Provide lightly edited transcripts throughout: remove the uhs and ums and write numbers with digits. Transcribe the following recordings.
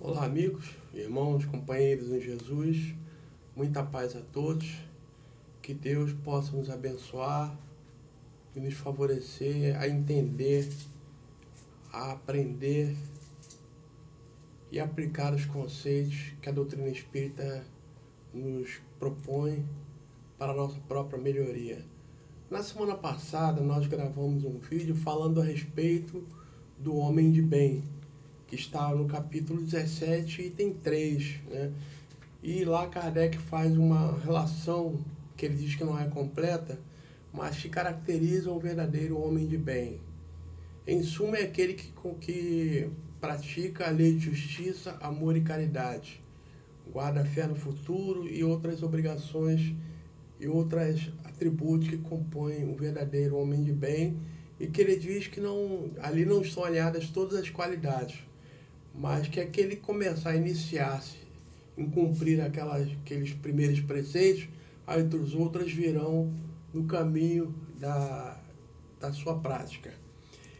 Olá, amigos, irmãos, companheiros em Jesus, muita paz a todos, que Deus possa nos abençoar e nos favorecer a entender, a aprender e aplicar os conceitos que a doutrina espírita nos propõe para a nossa própria melhoria. Na semana passada, nós gravamos um vídeo falando a respeito do homem de bem, que está no capítulo 17, item 3, né? E lá Kardec faz uma relação que ele diz que não é completa, mas que caracteriza um verdadeiro homem de bem. Em suma, é aquele que pratica a lei de justiça, amor e caridade, guarda a fé no futuro e outras obrigações e outros atributos que compõem um verdadeiro homem de bem, e que ele diz que ali não estão aliadas todas as qualidades, mas que aquele começar a iniciar-se em cumprir aqueles primeiros preceitos, as outras virão no caminho da sua prática.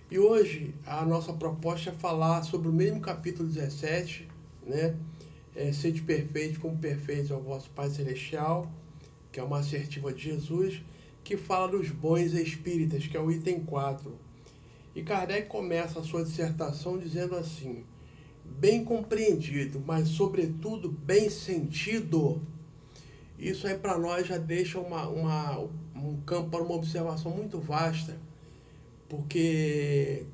E hoje a nossa proposta é falar sobre o mesmo capítulo 17, né? Sede perfeito como perfeito é o vosso Pai Celestial, que é uma assertiva de Jesus, que fala dos bons espíritas, que é o item 4. E Kardec começa a sua dissertação dizendo assim: bem compreendido, mas sobretudo bem sentido. Isso aí para nós já deixa um campo para uma observação muito vasta, porque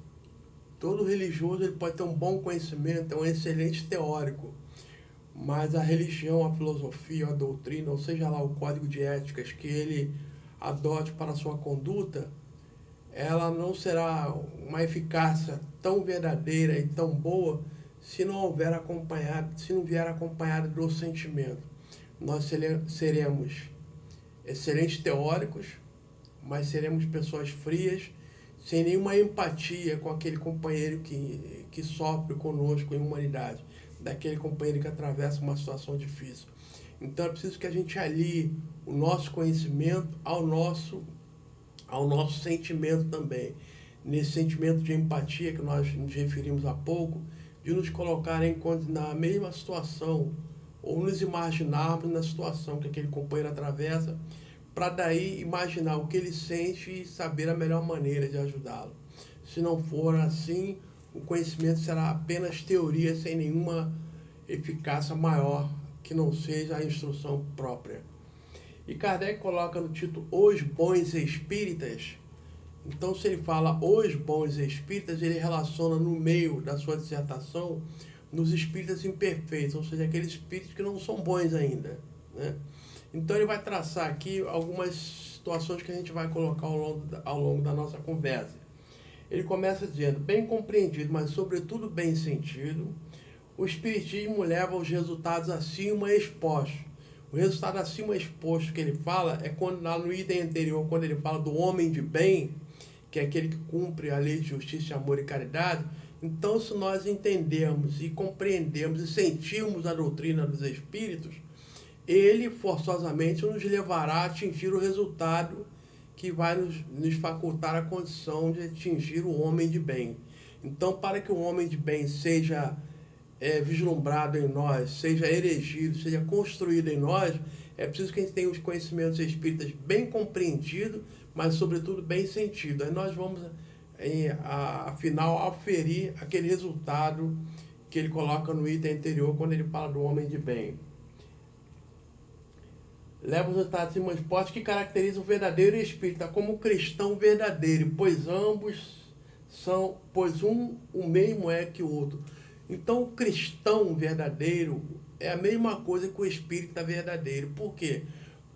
todo religioso ele pode ter um bom conhecimento, é um excelente teórico, mas a religião, a filosofia, a doutrina, ou seja lá o código de éticas que ele adote para a sua conduta, ela não será uma eficácia tão verdadeira e tão boa se não vier acompanhado do sentimento. Nós seremos excelentes teóricos, mas seremos pessoas frias, sem nenhuma empatia com aquele companheiro que sofre conosco em humanidade, daquele companheiro que atravessa uma situação difícil. Então é preciso que a gente alie o nosso conhecimento ao nosso sentimento também. Nesse sentimento de empatia que nós nos referimos há pouco, de nos colocar na mesma situação, ou nos imaginarmos na situação que aquele companheiro atravessa, para daí imaginar o que ele sente e saber a melhor maneira de ajudá-lo. Se não for assim, o conhecimento será apenas teoria, sem nenhuma eficácia maior que não seja a instrução própria. E Kardec coloca no título Os Bons Espíritas. Então, se ele fala os bons espíritas, ele relaciona no meio da sua dissertação nos espíritas imperfeitos, ou seja, aqueles espíritos que não são bons ainda, né? Então, ele vai traçar aqui algumas situações que a gente vai colocar ao longo da nossa conversa. Ele começa dizendo: bem compreendido, mas sobretudo bem sentido, o espiritismo leva aos resultados acima expostos. O resultado acima exposto que ele fala é quando, lá no item anterior, quando ele fala do homem de bem, que é aquele que cumpre a lei de justiça, amor e caridade. Então, se nós entendemos e compreendemos e sentirmos a doutrina dos espíritos, ele forçosamente nos levará a atingir o resultado que vai nos facultar a condição de atingir o homem de bem. Então, para que o homem de bem seja vislumbrado em nós, seja erigido, seja construído em nós, é preciso que a gente tenha os conhecimentos espíritas bem compreendidos, mas sobretudo bem sentidos. Aí nós vamos, afinal, aferir aquele resultado que ele coloca no item anterior, quando ele fala do homem de bem. Leva os resultados de expostos que caracterizam o verdadeiro espírita como cristão verdadeiro, pois o mesmo é que o outro. Então, o cristão verdadeiro é a mesma coisa que o espírita verdadeiro. Por quê?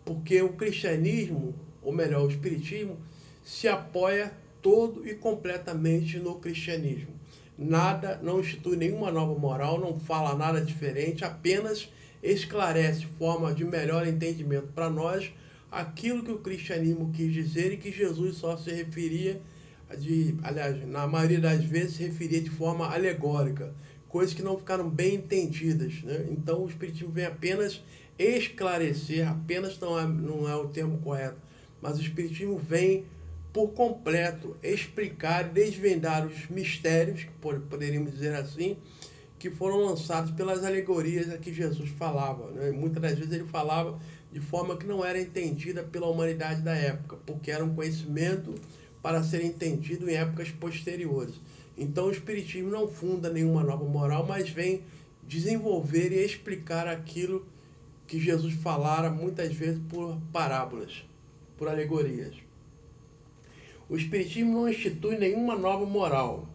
Porque o cristianismo, ou melhor, o espiritismo, se apoia todo e completamente no cristianismo. Nada, não institui nenhuma nova moral, não fala nada diferente, apenas esclarece forma de melhor entendimento para nós aquilo que o cristianismo quis dizer e que Jesus só se referia, aliás, na maioria das vezes se referia de forma alegórica, coisas que não ficaram bem entendidas, né? Então o espiritismo vem apenas esclarecer, apenas não é o termo correto, mas o espiritismo vem por completo explicar, desvendar os mistérios, poderíamos dizer assim, que foram lançados pelas alegorias a que Jesus falava, né? Muitas das vezes ele falava de forma que não era entendida pela humanidade da época, porque era um conhecimento para ser entendido em épocas posteriores. Então o Espiritismo não funda nenhuma nova moral, mas vem desenvolver e explicar aquilo que Jesus falara muitas vezes por parábolas, por alegorias. O Espiritismo não institui nenhuma nova moral,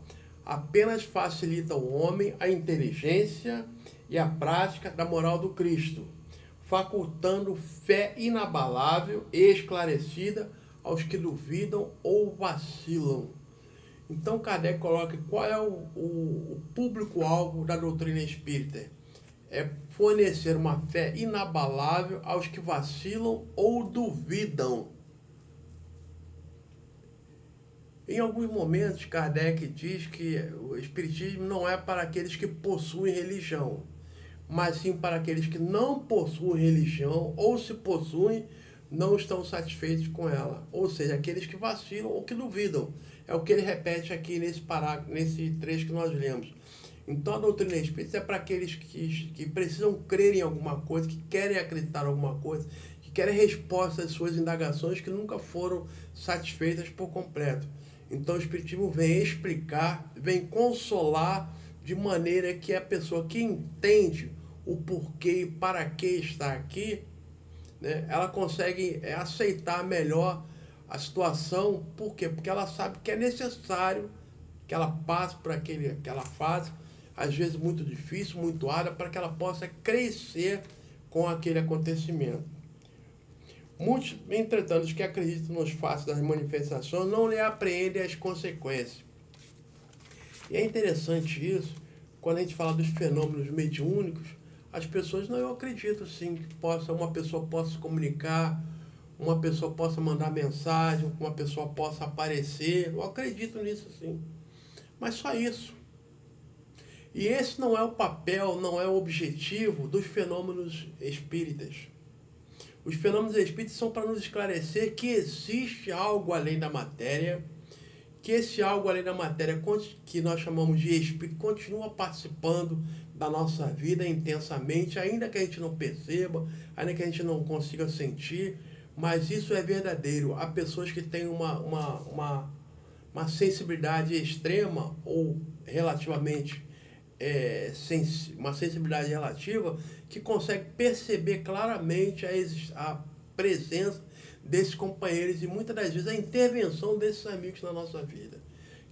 apenas facilita ao homem a inteligência e a prática da moral do Cristo, facultando fé inabalável e esclarecida aos que duvidam ou vacilam. Então Kardec coloca qual é o público-alvo da doutrina espírita. É fornecer uma fé inabalável aos que vacilam ou duvidam. Em alguns momentos, Kardec diz que o Espiritismo não é para aqueles que possuem religião, mas sim para aqueles que não possuem religião ou, se possuem, não estão satisfeitos com ela. Ou seja, aqueles que vacilam ou que duvidam. É o que ele repete aqui nesse parágrafo, nesse trecho que nós lemos. Então a doutrina espírita é para aqueles que precisam crer em alguma coisa, que querem acreditar em alguma coisa, que querem resposta às suas indagações que nunca foram satisfeitas por completo. Então o Espiritismo vem explicar, vem consolar, de maneira que a pessoa que entende o porquê e para que está aqui, né, ela consegue aceitar melhor a situação. Por quê? Porque ela sabe que é necessário que ela passe por aquela fase, às vezes muito difícil, muito árdua, para que ela possa crescer com aquele acontecimento. Muitos, entretanto, os que acreditam nos fatos das manifestações não lhe apreendem as consequências. E é interessante isso, quando a gente fala dos fenômenos mediúnicos, as pessoas, não, eu acredito sim que uma pessoa possa se comunicar, uma pessoa possa mandar mensagem, uma pessoa possa aparecer, eu acredito nisso sim. Mas só isso. E esse não é o papel, não é o objetivo dos fenômenos espíritas. Os fenômenos espíritas são para nos esclarecer que existe algo além da matéria, que esse algo além da matéria, que nós chamamos de espírito, continua participando da nossa vida intensamente, ainda que a gente não perceba, ainda que a gente não consiga sentir, mas isso é verdadeiro. Há pessoas que têm uma sensibilidade extrema ou relativamente uma sensibilidade relativa, que consegue perceber claramente a presença desses companheiros e muitas das vezes a intervenção desses amigos na nossa vida.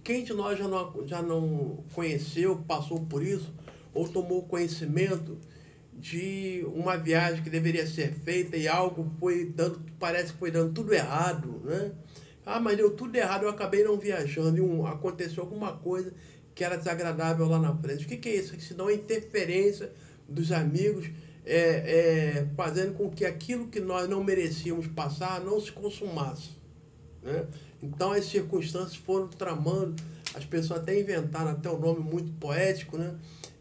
Quem de nós já não conheceu, passou por isso, ou tomou conhecimento de uma viagem que deveria ser feita e algo parece que foi dando tudo errado, né? Ah, mas deu tudo errado, eu acabei não viajando e aconteceu alguma coisa que era desagradável lá na frente. O que é isso? Se não é interferência dos amigos, fazendo com que aquilo que nós não merecíamos passar não se consumasse, né? Então as circunstâncias foram tramando, as pessoas até inventaram até um nome muito poético, né?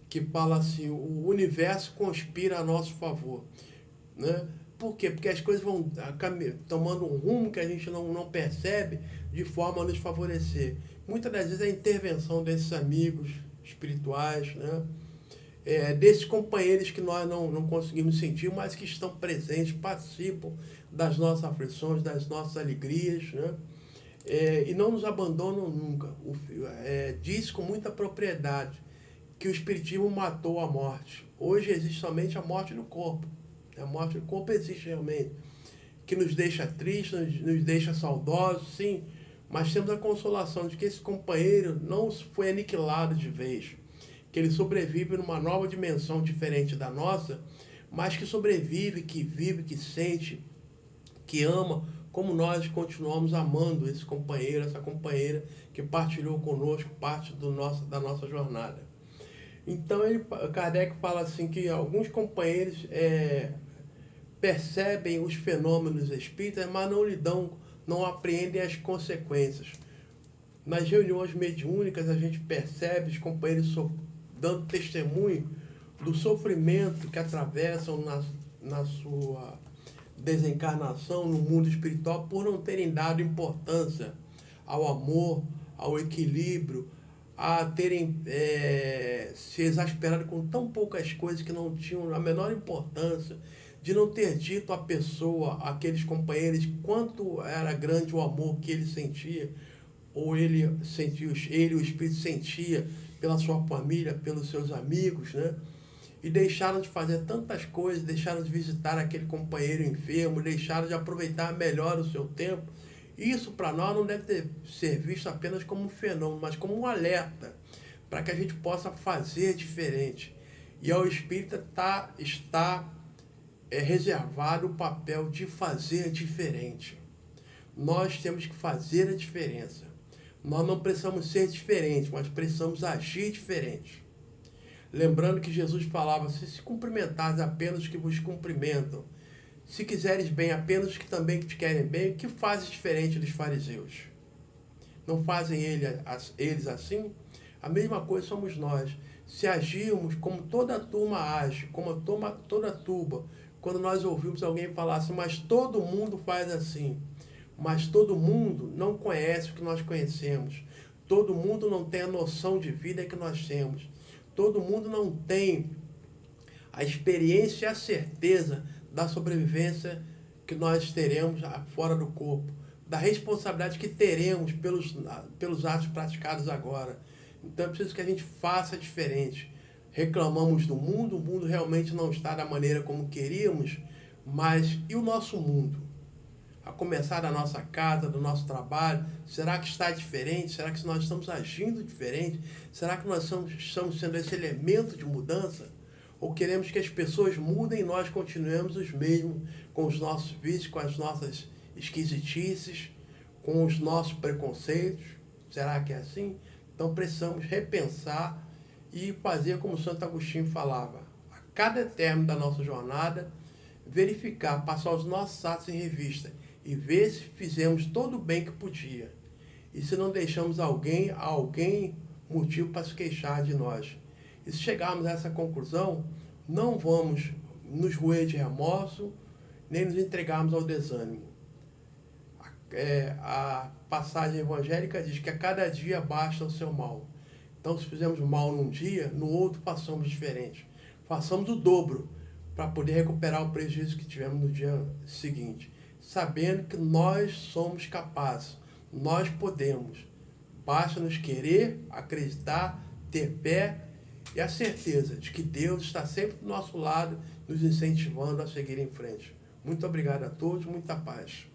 Que fala assim, o universo conspira a nosso favor, né? Por quê? Porque as coisas vão tomando um rumo que a gente não percebe, de forma a nos favorecer. Muitas das vezes a intervenção desses amigos espirituais, né? Desses companheiros que nós não conseguimos sentir, mas que estão presentes, participam das nossas aflições, das nossas alegrias, né? E não nos abandonam nunca. Diz com muita propriedade que o Espiritismo matou a morte. Hoje existe somente a morte do corpo. A morte do corpo existe realmente, que nos deixa tristes, nos deixa saudosos, sim, mas temos a consolação de que esse companheiro não foi aniquilado de vez, que ele sobrevive numa nova dimensão diferente da nossa, mas que sobrevive, que vive, que sente, que ama, como nós continuamos amando esse companheiro, essa companheira que partilhou conosco parte da nossa jornada. Então Kardec fala assim que alguns companheiros percebem os fenômenos espíritas, mas não apreendem as consequências. Nas reuniões mediúnicas a gente percebe os companheiros dando testemunho do sofrimento que atravessam na sua desencarnação no mundo espiritual por não terem dado importância ao amor, ao equilíbrio, a terem se exasperado com tão poucas coisas que não tinham a menor importância, de não ter dito à pessoa, àqueles companheiros, quanto era grande o amor que ele sentia, ou ele sentia, ele, o Espírito sentia pela sua família, pelos seus amigos, né? E deixaram de fazer tantas coisas, deixaram de visitar aquele companheiro enfermo, deixaram de aproveitar melhor o seu tempo. Isso para nós não deve ser visto apenas como um fenômeno, mas como um alerta para que a gente possa fazer diferente. E ao Espírita está reservado o papel de fazer diferente. Nós temos que fazer a diferença. Nós não precisamos ser diferentes, mas precisamos agir diferente. Lembrando que Jesus falava, se cumprimentares apenas os que vos cumprimentam, se quiseres bem apenas os que também te querem bem, o que fazes diferente dos fariseus? Não fazem eles assim? A mesma coisa somos nós. Se agirmos como toda a turma age, como toda a turba, quando nós ouvimos alguém falar assim, mas todo mundo faz assim, mas todo mundo não conhece o que nós conhecemos, todo mundo não tem a noção de vida que nós temos, todo mundo não tem a experiência e a certeza da sobrevivência que nós teremos fora do corpo, da responsabilidade que teremos pelos atos praticados agora. Então é preciso que a gente faça diferente. Reclamamos do mundo, o mundo realmente não está da maneira como queríamos, mas e o nosso mundo? A começar da nossa casa, do nosso trabalho, será que está diferente? Será que nós estamos agindo diferente? Será que nós estamos sendo esse elemento de mudança? Ou queremos que as pessoas mudem e nós continuemos os mesmos, com os nossos vícios, com as nossas esquisitices, com os nossos preconceitos? Será que é assim? Então precisamos repensar e fazer como Santo Agostinho falava. A cada término da nossa jornada, verificar, passar os nossos atos em revista e ver se fizemos todo o bem que podia. E se não deixamos alguém motivo para se queixar de nós. E se chegarmos a essa conclusão, não vamos nos roer de remorso, nem nos entregarmos ao desânimo. A passagem evangélica diz que a cada dia basta o seu mal. Então, se fizermos mal num dia, no outro façamos diferente. Façamos o dobro para poder recuperar o prejuízo que tivemos no dia seguinte. Sabendo que nós somos capazes, nós podemos. Basta nos querer, acreditar, ter fé e a certeza de que Deus está sempre do nosso lado, nos incentivando a seguir em frente. Muito obrigado a todos, muita paz.